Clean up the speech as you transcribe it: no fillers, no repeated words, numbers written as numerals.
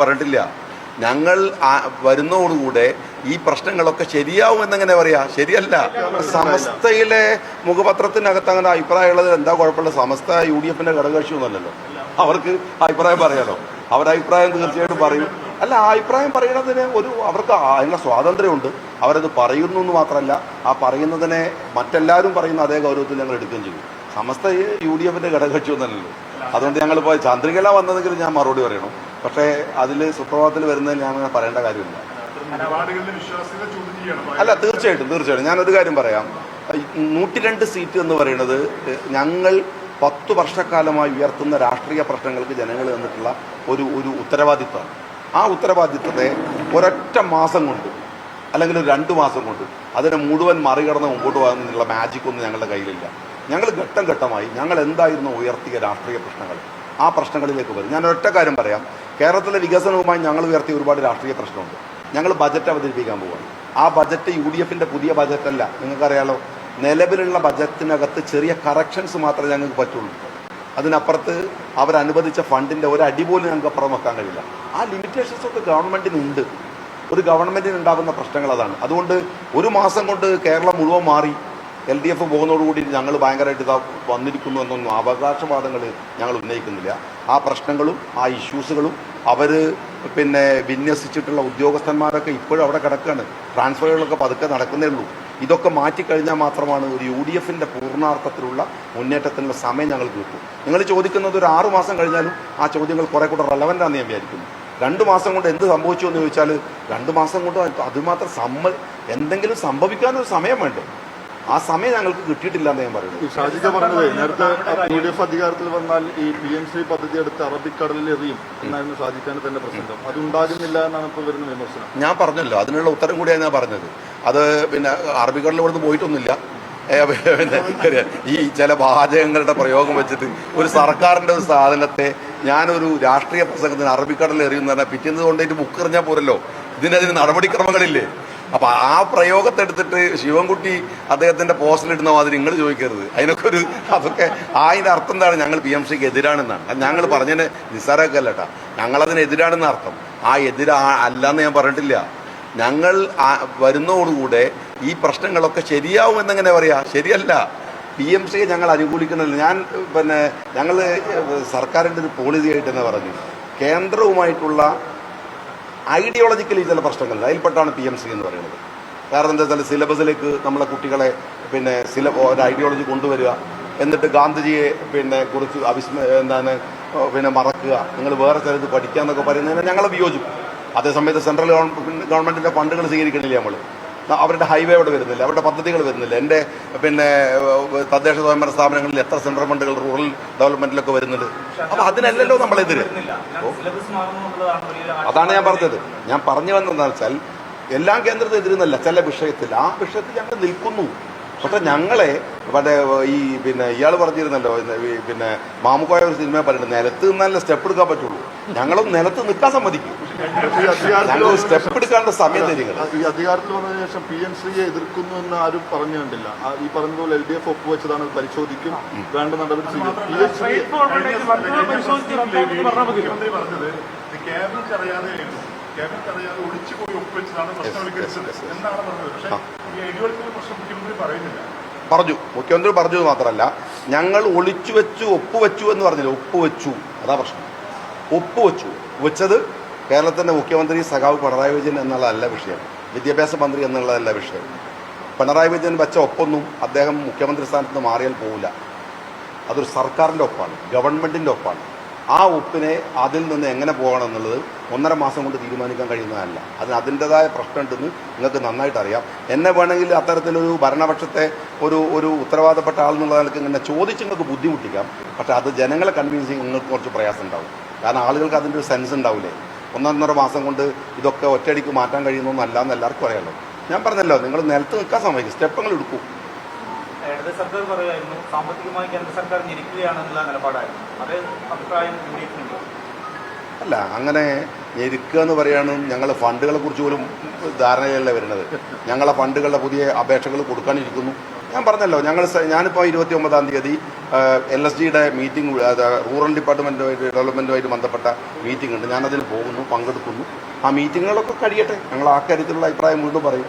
പറഞ്ഞിട്ടില്ല. ഞങ്ങൾ വരുന്നതോടുകൂടെ ഈ പ്രശ്നങ്ങളൊക്കെ ശരിയാവുമെന്നെങ്ങനെ പറയാ? ശരിയല്ല. സമസ്തയിലെ മുഖപത്രത്തിനകത്ത് അങ്ങനെ അഭിപ്രായമുള്ളത് എന്താ കുഴപ്പമില്ല? സമസ്ത UDF ഘടകകക്ഷിയൊന്നുമല്ലല്ലോ. അവർക്ക് അഭിപ്രായം പറയാലോ. അവരഭിപ്രായം തീർച്ചയായിട്ടും പറയും. അല്ല, ആ അഭിപ്രായം പറയുന്നതിന് അവർക്ക് അതിനുള്ള സ്വാതന്ത്ര്യമുണ്ട്. അവരത് പറയുന്നു എന്ന് മാത്രമല്ല, ആ പറയുന്നതിനെ മറ്റെല്ലാവരും പറയുന്ന അതേ ഗൗരവത്തിൽ ഞങ്ങൾ എടുക്കുകയും ചെയ്യും. സമസ്ത UDF ഘടകകക്ഷിയൊന്നുമല്ലല്ലോ. അതുകൊണ്ട് ഞങ്ങളിപ്പോൾ ചന്ദ്രികല വന്നതെങ്കിൽ ഞാൻ മറുപടി പറയണം. പക്ഷേ അതിൽ സുപ്രഭാതത്തിൽ വരുന്നതിൽ ഞാൻ അങ്ങനെ പറയേണ്ട കാര്യമില്ല. അല്ല, തീർച്ചയായിട്ടും ഞാനൊരു കാര്യം പറയാം. 102 സീറ്റ് എന്ന് പറയുന്നത് ഞങ്ങൾ 10 വർഷക്കാലമായി ഉയർത്തുന്ന രാഷ്ട്രീയ പ്രശ്നങ്ങൾക്ക് ജനങ്ങൾ തന്നിട്ടുള്ള ഒരു ഉത്തരവാദിത്വമാണ്. ആ ഉത്തരവാദിത്വത്തെ ഒരൊറ്റ മാസം കൊണ്ട് അല്ലെങ്കിൽ 2 മാസം കൊണ്ട് അതിനെ മുഴുവൻ മറികടന്ന് മുമ്പോട്ട് പോകാനുള്ള മാജിക് ഒന്നും ഞങ്ങളുടെ കയ്യിലില്ല. ഞങ്ങൾ ഘട്ടം ഘട്ടമായി ഞങ്ങൾ എന്തായിരുന്നു ഉയർത്തിയ രാഷ്ട്രീയ പ്രശ്നങ്ങൾ, ആ പ്രശ്നങ്ങളിലേക്ക് വരും. ഞാൻ ഒറ്റ കാര്യം പറയാം. കേരളത്തിലെ വികസനവുമായി ഞങ്ങൾ ഉയർത്തിയ ഒരുപാട് രാഷ്ട്രീയ പ്രശ്നമുണ്ട്. ഞങ്ങൾ ബജറ്റ് അവതരിപ്പിക്കാൻ പോവുകയാണ്. ആ ബജറ്റ് UDF പുതിയ ബജറ്റല്ല. നിങ്ങൾക്കറിയാലോ, നിലവിലുള്ള ബജറ്റിനകത്ത് ചെറിയ കറക്ഷൻസ് മാത്രമേ ഞങ്ങൾക്ക് പറ്റുള്ളൂ. അതിനപ്പുറത്ത് അവരനുവദിച്ച ഫണ്ടിൻ്റെ ഒരടി പോലും ഞങ്ങൾക്ക് അപ്പുറം വെക്കാൻ കഴിയില്ല. ആ ലിമിറ്റേഷൻസ് ഒക്കെ ഗവൺമെൻറ്റിനുണ്ട്. ഒരു ഗവൺമെൻറ്റിന് ഉണ്ടാകുന്ന പ്രശ്നങ്ങൾ അതാണ്. അതുകൊണ്ട് ഒരു മാസം കൊണ്ട് കേരളം മുഴുവൻ മാറി LDF പോകുന്നതോടുകൂടി ഞങ്ങൾ ഭയങ്കരമായിട്ട് ഇതാ വന്നിരിക്കുന്നു എന്നൊന്നും അവകാശവാദങ്ങൾ ഞങ്ങൾ ഉന്നയിക്കുന്നില്ല. ആ പ്രശ്നങ്ങളും ആ ഇഷ്യൂസുകളും അവർ വിന്യസിച്ചിട്ടുള്ള ഉദ്യോഗസ്ഥന്മാരൊക്കെ ഇപ്പോഴും അവിടെ കിടക്കുകയാണ്. ട്രാൻസ്ഫറുകളൊക്കെ പതുക്കെ നടക്കുന്നേ ഉള്ളൂ. ഇതൊക്കെ മാറ്റിക്കഴിഞ്ഞാൽ മാത്രമാണ് ഒരു UDF പൂർണ്ണാർത്ഥത്തിലുള്ള മുന്നേറ്റത്തിനുള്ള സമയം ഞങ്ങൾക്ക് കിട്ടും. നിങ്ങൾ ചോദിക്കുന്നത് ഒരു 6 മാസം കഴിഞ്ഞാലും ആ ചോദ്യങ്ങൾ കുറെ കൂടെ റെലവൻ്റാണെന്ന് ഞാൻ വിചാരിക്കുന്നു. 2 മാസം കൊണ്ട് എന്ത് സംഭവിച്ചു എന്ന് ചോദിച്ചാൽ 2 മാസം കൊണ്ട് അതുമാത്രം എന്തെങ്കിലും സംഭവിക്കാനൊരു സമയം വേണ്ടേ? ആ സമയം ഞങ്ങൾക്ക് കിട്ടിയിട്ടില്ല എന്ന് ഞാൻ പറയുന്നത്. ഷാജിക പറഞ്ഞത് നേരത്തെ UDF അധികാരത്തിൽ വന്നാൽ ഈ PMC പദ്ധതി എടുത്ത് അറബിക്കടലിൽ എറിയും എന്നായിരുന്നു ഷാജിഖാന് തന്നെ പ്രസംഗം. അതുണ്ടാകുന്നില്ല എന്നാണ് ഇപ്പോൾ വരുന്ന വിമർശനം. ഞാൻ പറഞ്ഞല്ലോ, അതിനുള്ള ഉത്തരം കൂടിയാണ് ഞാൻ പറഞ്ഞത്. അത് അറബിക്കടലിൽ ഇവിടുന്ന് പോയിട്ടൊന്നുമില്ല. ഈ ചില വാചകങ്ങളുടെ പ്രയോഗം വെച്ചിട്ട് ഒരു സർക്കാരിൻ്റെ ഒരു സാധനത്തെ ഞാനൊരു രാഷ്ട്രീയ പ്രസംഗത്തിന് അറബിക്കടലിൽ എറിയുന്ന പറഞ്ഞാൽ പിറ്റേന്ന് കൊണ്ടേറ്റ് ബുക്കെറിഞ്ഞാൽ പോരല്ലോ. ഇതിനതിന് നടപടിക്രമങ്ങളില്ലേ? അപ്പം ആ പ്രയോഗത്തെ എടുത്തിട്ട് ശിവൻകുട്ടി അദ്ദേഹത്തിൻ്റെ പോസ്റ്റിലിടുന്ന മാതിരി നിങ്ങൾ ചോദിക്കരുത്. അതൊക്കെ അതിൻ്റെ അർത്ഥം എന്താണ്? ഞങ്ങൾ PMCക്ക് എതിരാണെന്നാണ്. ഞങ്ങൾ പറഞ്ഞതിന് നിസ്സാരമല്ല കേട്ടോ, ഞങ്ങളതിനെതിരാണെന്ന അർത്ഥം. ആ അല്ലാന്ന് ഞാൻ പറഞ്ഞിട്ടില്ല. ഞങ്ങൾ വരുന്നതോടുകൂടെ ഈ പ്രശ്നങ്ങളൊക്കെ ശരിയാവുമെന്നെങ്ങനെ പറയാ? ശരിയല്ല. PMCയെ ഞങ്ങൾ അനുകൂലിക്കണില്ല. ഞങ്ങൾ സർക്കാരിൻ്റെ ഒരു പോളിസി ആയിട്ട് തന്നെ പറഞ്ഞു, കേന്ദ്രവുമായിട്ടുള്ള ഐഡിയോളജിക്കലി ചില പ്രശ്നങ്ങളുണ്ട്. അതിൽപ്പെട്ടാണ് PMC എന്ന് പറയുന്നത്. കാരണം എന്താ വെച്ചാൽ സിലബസിലേക്ക് നമ്മളെ കുട്ടികളെ ഒരു ഐഡിയോളജി കൊണ്ടുവരിക, എന്നിട്ട് ഗാന്ധിജിയെ കുറിച്ച് മറക്കുക, നിങ്ങൾ വേറെ സ്ഥലത്ത് പഠിക്കാന്നൊക്കെ പറയുന്നതിന് ഞങ്ങൾ വിയോജിക്കും. അതേസമയത്ത് സെൻട്രൽ ഗവൺമെന്റിന്റെ ഫണ്ടുകൾ സ്വീകരിക്കണില്ല. അവരുടെ ഹൈവേ അവിടെ വരുന്നില്ല, അവരുടെ പദ്ധതികൾ വരുന്നില്ല. എൻ്റെ തദ്ദേശ സ്വയംഭരണ സ്ഥാപനങ്ങളിൽ എത്ര സെൻട്രൽ ഫണ്ടുകൾ റൂറൽ ഡെവലപ്മെന്റിലൊക്കെ വരുന്നുണ്ട്. അപ്പൊ അതിനല്ലല്ലോ നമ്മളെതിര്. അതാണ് ഞാൻ പറഞ്ഞത്. ഞാൻ പറഞ്ഞു വന്നതെന്ന് വെച്ചാൽ എല്ലാം കേന്ദ്രത്തിന് എതിരെന്നല്ല, ചില വിഷയത്തിൽ ആ വിഷയത്തിൽ ഞങ്ങൾ നിൽക്കുന്നു. പക്ഷെ ഞങ്ങളെ ഈ ഇയാൾ പറഞ്ഞിരുന്നല്ലോ, മാമുക്കോയ ഒരു സിനിമ പറയുന്നത് നിലത്ത് നിന്നല്ല സ്റ്റെപ്പ് എടുക്കാൻ പറ്റുള്ളൂ. ഞങ്ങളും നിലത്ത് നിൽക്കാൻ സമ്മതിക്കും. ഞങ്ങൾ സ്റ്റെപ്പ് എടുക്കാനുള്ള സമയം തരിക. ഈ അധികാരത്തിൽ വന്നതിന് ശേഷം PMCയെ എതിർക്കുന്നു എന്ന് ആരും പറഞ്ഞു കണ്ടില്ല. ഈ പറഞ്ഞതുപോലെ LDF ഒപ്പുവെച്ചതാണ്, പരിശോധിക്കും, വേണ്ട നടപടി ചെയ്യും. പറഞ്ഞു, മുഖ്യമന്ത്രി പറഞ്ഞത് മാത്രമല്ല, ഞങ്ങൾ ഒളിച്ചു വെച്ചു ഒപ്പുവെച്ചു എന്ന് പറഞ്ഞില്ല, ഒപ്പുവെച്ചു. അതാ പ്രശ്നം. വെച്ചത് കേരളത്തിൻ്റെ മുഖ്യമന്ത്രി സഖാവ് പിണറായി വിജയൻ എന്നുള്ളതല്ല വിഷയം, വിദ്യാഭ്യാസ മന്ത്രി എന്നുള്ളതല്ല വിഷയം. പിണറായി വിജയൻ വെച്ച ഒപ്പൊന്നും അദ്ദേഹം മുഖ്യമന്ത്രി സ്ഥാനത്ത് നിന്ന് മാറിയാൽ പോവില്ല. അതൊരു സർക്കാരിൻ്റെ ഒപ്പാണ്, ഗവൺമെൻറ്റിൻ്റെ ഒപ്പാണ്. ആ ഒപ്പിനെ അതിൽ നിന്ന് എങ്ങനെ പോകണം എന്നുള്ളത് 1.5 മാസം കൊണ്ട് തീരുമാനിക്കാൻ കഴിയുന്നതല്ല. അതിൻ്റെതായ പ്രശ്നമുണ്ടെന്ന് നിങ്ങൾക്ക് നന്നായിട്ട് അറിയാം. എന്നെ വേണമെങ്കിൽ അത്തരത്തിലൊരു ഭരണപക്ഷത്തെ ഒരു ഉത്തരവാദപ്പെട്ട ആളെന്നുള്ള നിലക്ക് ഇങ്ങനെ ചോദിച്ച് നിങ്ങൾക്ക് ബുദ്ധിമുട്ടിക്കാം. പക്ഷേ അത് ജനങ്ങളെ കൺവിൻസ് ചെയ്യാൻ നിങ്ങൾക്ക് കുറച്ച് പ്രയാസം ഉണ്ടാവും. കാരണം ആളുകൾക്ക് അതിൻ്റെ ഒരു സെൻസ് ഉണ്ടാവില്ലേ. 1.5 മാസം കൊണ്ട് ഇതൊക്കെ ഒറ്റയടിക്ക് മാറ്റാൻ കഴിയുന്നൊന്നല്ല എന്ന് എല്ലാവർക്കും അറിയാമല്ലോ. ഞാൻ പറഞ്ഞല്ലോ, നിങ്ങൾ നിലത്ത് നിൽക്കാൻ സമയത്ത് സ്റ്റെപ്പുകൾ എടുക്കും. ഇടത് സർക്കാർ പറയുമായിരുന്നു സാമ്പത്തികമായി കേന്ദ്ര സർക്കാർ ഞെരുക്കുകയാണെന്നുള്ള നിലപാടായിരുന്നു. അതേ അഭിപ്രായം UDF-നുണ്ടോ? അല്ല, അങ്ങനെ ഞെരുക്കുക എന്ന് പറയാനും ഞങ്ങൾ ഫണ്ടുകളെ കുറിച്ച് പോലും ധാരണയല്ല വരുന്നത്. ഞങ്ങളെ ഫണ്ടുകളുടെ പുതിയ അപേക്ഷകൾ കൊടുക്കാനിരിക്കുന്നു. ഞാൻ പറഞ്ഞല്ലോ ഞാനിപ്പോൾ 29-ാം തീയതി LSGയുടെ മീറ്റിംഗ്, റൂറൽ ഡിപ്പാർട്ട്മെൻറ്റുമായിട്ട് ഡെവലപ്മെൻറ്റുമായിട്ട് ബന്ധപ്പെട്ട മീറ്റിംഗ് ഉണ്ട്. ഞാനതിൽ പോകുന്നു, പങ്കെടുക്കുന്നു. ആ മീറ്റിങ്ങുകളൊക്കെ കഴിയട്ടെ, ഞങ്ങൾ ആ കാര്യത്തിലുള്ള അഭിപ്രായം വീണ്ടും പറയും.